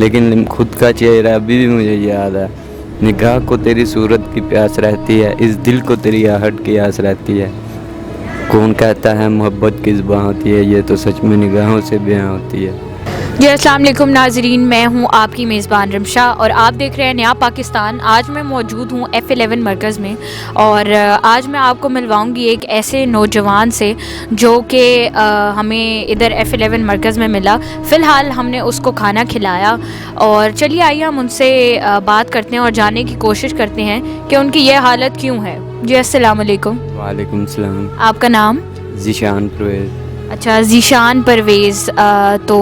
लेकिन खुद का चेहरा अभी भी मुझे याद है। निगाह को तेरी सूरत की प्यास रहती है, इस दिल को तेरी आहट की आस रहती है। कौन कहता है मोहब्बत किस बाँ होती है, ये तो सच में निगाहों से बयां होती है। जी अस्सलाम वालेकुम नाजरीन, मैं हूं आपकी मेज़बान रमशा और आप देख रहे हैं नया पाकिस्तान। आज मैं मौजूद हूं F11 मरकज़ में और आज मैं आपको मिलवाऊंगी एक ऐसे नौजवान से जो कि हमें इधर F11 मरकज़ में मिला। फ़िलहाल हमने उसको खाना खिलाया और चलिए आइए हम उनसे बात करते हैं और जानने की कोशिश करते हैं कि उनकी यह हालत क्यों है। जी अस्सलाम वालेकुम। वालेकुम सलाम। आपका नाम? ज़ीशान परवेज़। अच्छा, ज़ीशान परवेज़। तो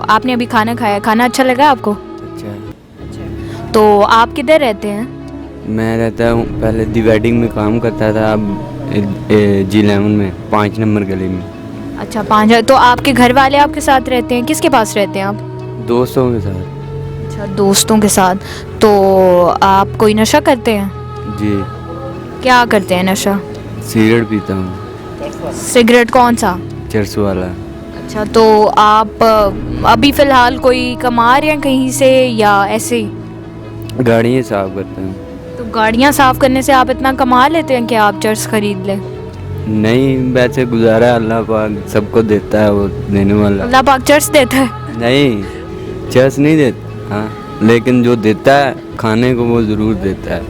आपने अभी खाना खाया, खाना अच्छा लगा आपको? अच्छा, तो आप किधर रहते हैं? मैं रहता हूँ, पहले दी वेडिंग में काम करता था, अब G11 में 5 नंबर गली में। अच्छा, 5। तो आपके घर वाले आपके साथ रहते हैं, किसके पास रहते हैं आप? दोस्तों के साथ। अच्छा, दोस्तों के साथ। तो आप कोई नशा करते हैं? जी। क्या करते हैं नशा? सिगरेट पीता हूँ, सिगरेट कौन सा? चरस वाला। अच्छा, तो आप अभी फ़िलहाल कोई कमा रहे हैं कहीं से या ऐसे ही? गाड़ियाँ साफ करता हूँ। तो गाड़ियाँ साफ़ करने से आप इतना कमा लेते हैं कि आप चर्स ख़रीद लें? नहीं, वैसे गुजारा अल्लाह पाक सबको देता है, वो देने वाला। अल्लाह पाक चर्स देता है? नहीं, चर्स नहीं देता, हाँ, लेकिन जो देता है खाने को वो ज़रूर देता है,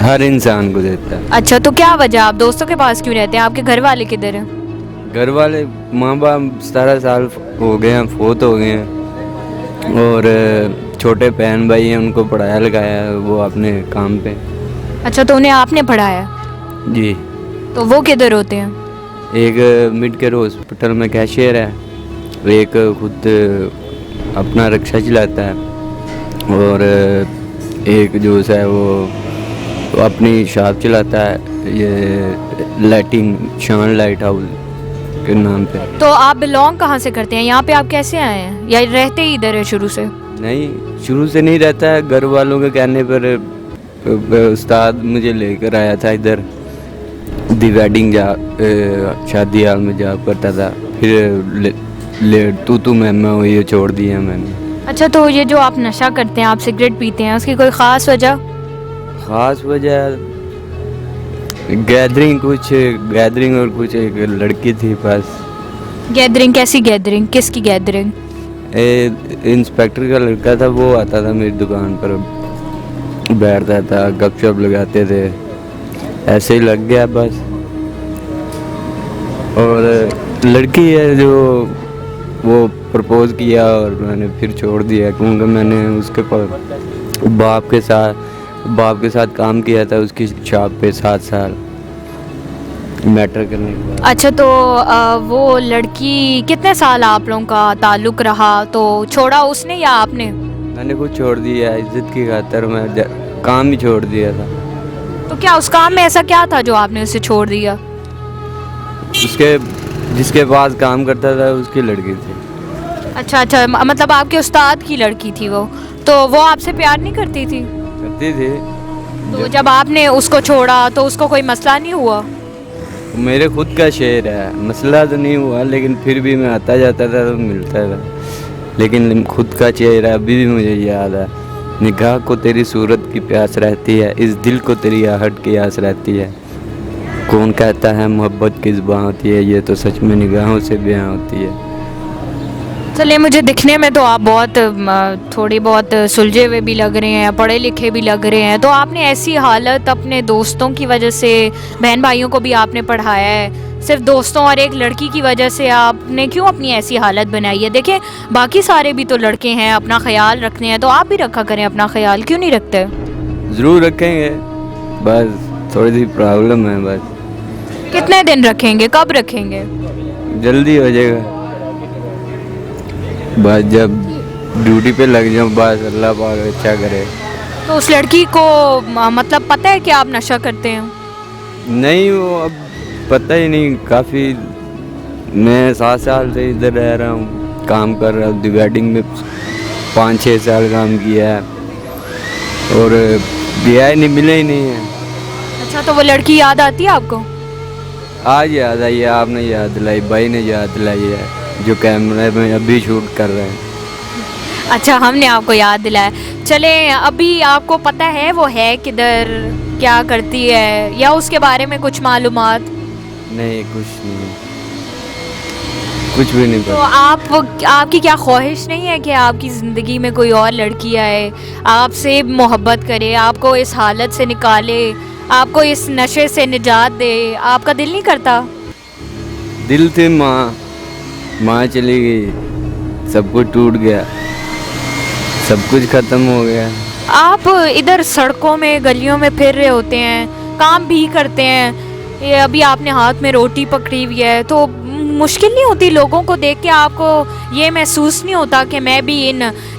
हर इंसान को देता है। अच्छा, तो क्या वजह आप दोस्तों के पास क्यों रहते हैं? आपके घर वाले किधर हैं? घर वाले, माँ बाप 17 साल हो गए हैं, फोत हो गए हैं, और छोटे बहन भाई हैं, उनको पढ़ाया लिखाया है वो अपने काम पे। अच्छा, तो उन्हें आपने पढ़ाया? जी। तो वो किधर होते हैं? एक मिड केयर हॉस्पिटल में कैशियर है, एक खुद अपना रिक्शा चलाता है, और एक जो है वो अपनी शॉप चलाता है, ये लाइटिंग, शान लाइट हाउस के नाम पे। तो आप बिलोंग कहाँ से करते हैं? यहाँ पे आप कैसे आए हैं या रहते ही इधर है शुरू से? नहीं, शुरू से नहीं रहता है, घर वालों के कहने पर उस्ताद मुझे लेकर आया था इधर। दी वेडिंग शादी हाल में जॉब करता था, फिर ले तू मैं हुई, ये छोड़ दिया मैंने। अच्छा, तो ये जो आप नशा करते हैं, आप सिगरेट पीते हैं, उसकी कोई ख़ास वजह? ख़ास वजह गैदरिंग और कुछ एक लड़की थी बस। गैदरिंग? कैसी गैदरिंग, किसकी गैदरिंग? इंस्पेक्टर का लड़का था, वो आता था मेरी दुकान पर, बैठता था, गपशप लगाते थे, ऐसे ही लग गया बस। और लड़की है जो वो प्रपोज किया और मैंने फिर छोड़ दिया, क्योंकि मैंने उसके पास बाप के साथ काम किया था उसकी शॉप पे 7 साल मैटर करने के बाद। अच्छा, तो वो लड़की कितने साल आप लोगों का ताल्लुक़ रहा? तो छोड़ा उसने या आपने? मैंने खुद छोड़ दिया, इज्जत की खातिर मैं काम ही छोड़ दिया था। तो क्या उस काम में ऐसा क्या था जो आपने उसे छोड़ दिया? उसके जिसके पास काम करता था उसकी लड़की थी। अच्छा अच्छा, मतलब आपके उस्ताद की लड़की थी वो? तो वो आपसे प्यार नहीं करती थी? करती थी। तो जब आपने उसको छोड़ा तो उसको कोई मसला नहीं हुआ? मेरे खुद का शेर है, मसला तो नहीं हुआ, लेकिन फिर भी मैं आता जाता था तो मिलता था, लेकिन खुद का चेहरा अभी भी मुझे याद है। निगाह को तेरी सूरत की प्यास रहती है, इस दिल को तेरी आहट की आस रहती है। कौन कहता है मोहब्बत किस बाँ होती है, ये तो सच में निगाहों से बयां होती है। चलिए, मुझे दिखने में तो आप बहुत थोड़ी बहुत सुलझे हुए भी लग रहे हैं, पढ़े लिखे भी लग रहे हैं। तो आपने ऐसी हालत अपने दोस्तों की वजह से, बहन भाइयों को भी आपने पढ़ाया है, सिर्फ दोस्तों और एक लड़की की वजह से आपने क्यों अपनी ऐसी हालत बनाई है? देखिए, बाकी सारे भी तो लड़के हैं, अपना ख्याल रखते हैं, तो आप भी रखा करें अपना ख्याल, क्यों नहीं रखते? ज़रूर रखेंगे, बस थोड़ी सी प्रॉब्लम है बस। कितने दिन रखेंगे, कब रखेंगे? जल्दी हो जाएगा बस, जब ड्यूटी पे लग जाऊँ बस, अल्लाह पाक अच्छा करे। तो उस लड़की को मतलब पता है कि आप नशा करते हैं? नहीं, वो अब पता ही नहीं, काफ़ी, मैं 7 साल से इधर रह रहा हूँ, काम कर रहा हूँ, दी वेडिंग में 5-6 साल काम किया है, और गया ही नहीं, मिला ही नहीं है। अच्छा, तो वो लड़की याद आती है आपको? आज याद आई है, आपने याद दिलाई, भाई ने याद दिलाई है, जो कैमरे में अभी शूट कर रहे हैं। अच्छा, हमने आपको याद दिलाया। चले, अभी आपको पता है वो है किधर, क्या करती है, या उसके बारे में कुछ मालूमात? नहीं, कुछ भी नहीं तो पता। आपकी क्या ख्वाहिश नहीं है कि आपकी ज़िंदगी में कोई और लड़की आए, आपसे मोहब्बत करे, आपको इस हालत से निकाले, आपको इस नशे से निजात दे? आपका दिल नहीं करता? दिल थी माँ, माँ चली गई, सब कुछ टूट गया, सब कुछ खत्म हो गया। आप इधर सड़कों में गलियों में फिर रहे होते हैं, काम भी करते हैं, ये अभी आपने हाथ में रोटी पकड़ी हुई है, तो मुश्किल नहीं होती लोगों को देख के? आपको ये महसूस नहीं होता कि मैं भी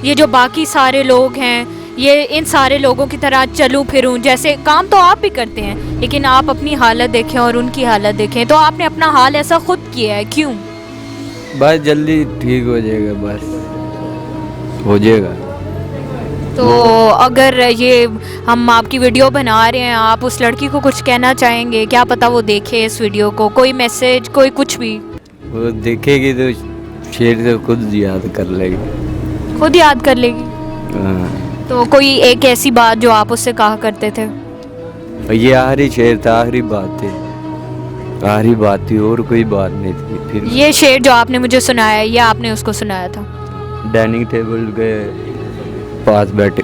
ये जो बाकी सारे लोग हैं, ये इन सारे लोगों की तरह चलूं फिरूं? जैसे काम तो आप भी करते हैं, लेकिन आप अपनी हालत देखें और उनकी हालत देखें, तो आपने अपना हाल ऐसा खुद किया है, क्यों? बस जल्दी ठीक हो जाएगा, बस हो जाएगा। तो अगर ये हम आपकी वीडियो बना रहे हैं, आप उस लड़की को कुछ कहना चाहेंगे? क्या पता वो देखे इस वीडियो को, कोई मैसेज, कोई कुछ भी? वो देखेगी तो शेर से खुद याद कर लेगी। खुद याद कर लेगी? हाँ। तो कोई एक ऐसी बात जो आप उससे कहा करते थे? और ये आखिरी शेर था, आखिरी बात थी, आखिरी बात थी, और कोई बात नहीं थी। फिर ये शेर जो आपने मुझे सुनाया, ये आपने उसको सुनाया था? डाइनिंग टेबल के पास बैठे,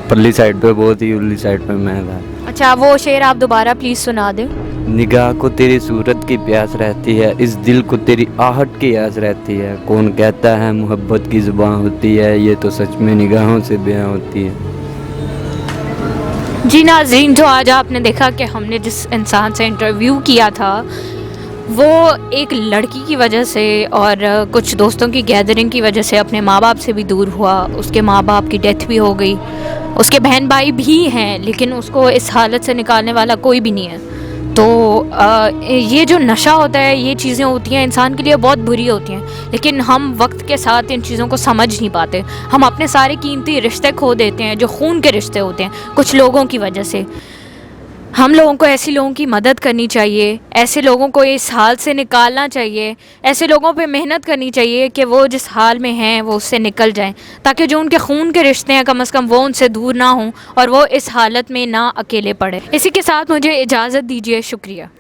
परली साइड पे, बहुत ही उर्ली साइड पे मैं था। अच्छा, वो शेर आप दोबारा प्लीज़ सुना दें। निगाह को तेरी सूरत की प्यास रहती है, इस दिल को तेरी आहट की आस रहती है, कौन कहता है मोहब्बत की जुबान होती है, ये तो सच में निगाहों से बयां होती है। जी नाज़रीन, तो आज आपने देखा कि हमने जिस इंसान से इंटरव्यू किया था, वो एक लड़की की वजह से और कुछ दोस्तों की गैदरिंग की वजह से अपने माँ बाप से भी दूर हुआ। उसके माँ बाप की डेथ भी हो गई, उसके बहन भाई भी हैं, लेकिन उसको इस हालत से निकालने वाला कोई भी नहीं है। तो ये जो नशा होता है, ये चीज़ें होती हैं इंसान के लिए बहुत बुरी होती हैं, लेकिन हम वक्त के साथ इन चीज़ों को समझ नहीं पाते। हम अपने सारे कीमती रिश्ते खो देते हैं, जो खून के रिश्ते होते हैं, कुछ लोगों की वजह से। हम लोगों को ऐसे लोगों की मदद करनी चाहिए, ऐसे लोगों को इस हाल से निकालना चाहिए, ऐसे लोगों पे मेहनत करनी चाहिए कि वो जिस हाल में हैं वो उससे निकल जाएं, ताकि जो उनके खून के रिश्ते हैं कम से कम वो उनसे दूर ना हों और वो इस हालत में ना अकेले पड़े। इसी के साथ मुझे इजाज़त दीजिए, शुक्रिया।